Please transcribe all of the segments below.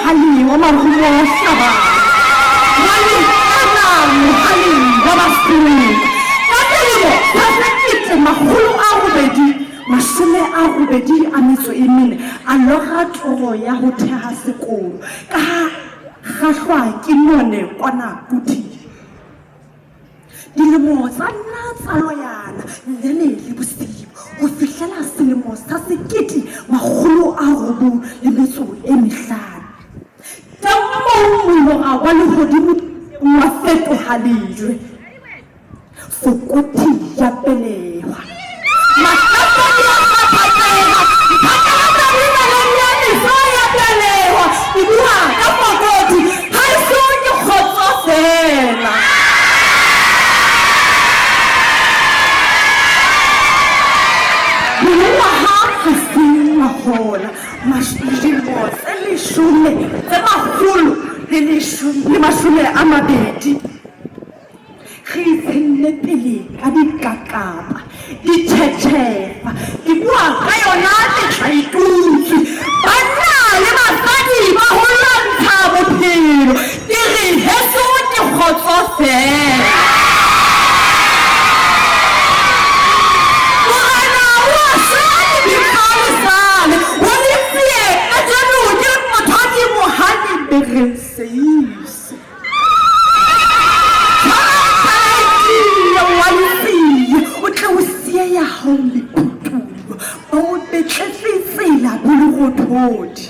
mohali wa marumo shaba wali ana mohali wa basiri ka dilemo tsa sekete makgolo a robedi mashome a robedi a metso e mene a loga toro ya ho theha sekolo ka kgahlwa ke none kwana Kuti dilemo tsa nna tsa loyana lene le bosibu ho fihlela selemo sa sekete makgolo a robo le metso e mehlano tammo a wa lehodimo wa fetoha lejwe Fokoti ya pelehwa mathatha ya patela patela rina le nyane ya pelehwa ibua ka Fokoti ha so ke kgotsofela hola mashimo selishune emakhulu le mashome a mabedi khitselle pele ka dikakapa dithethefa di bua ka yona le tlaitutsi banna le basadi ba holantsha bophelo di re heso ke kgotsofela Seis. O tla o sia ya hole putulo o betletsela bologothodi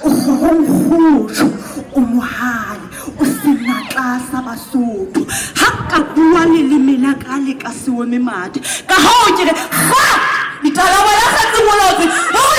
o khongkhotho o mohale o sinatla sa Basotho ha ka bua le lemela ka le ka sewe memadi ka ha o kire ha ditala wala sa tsimolotse o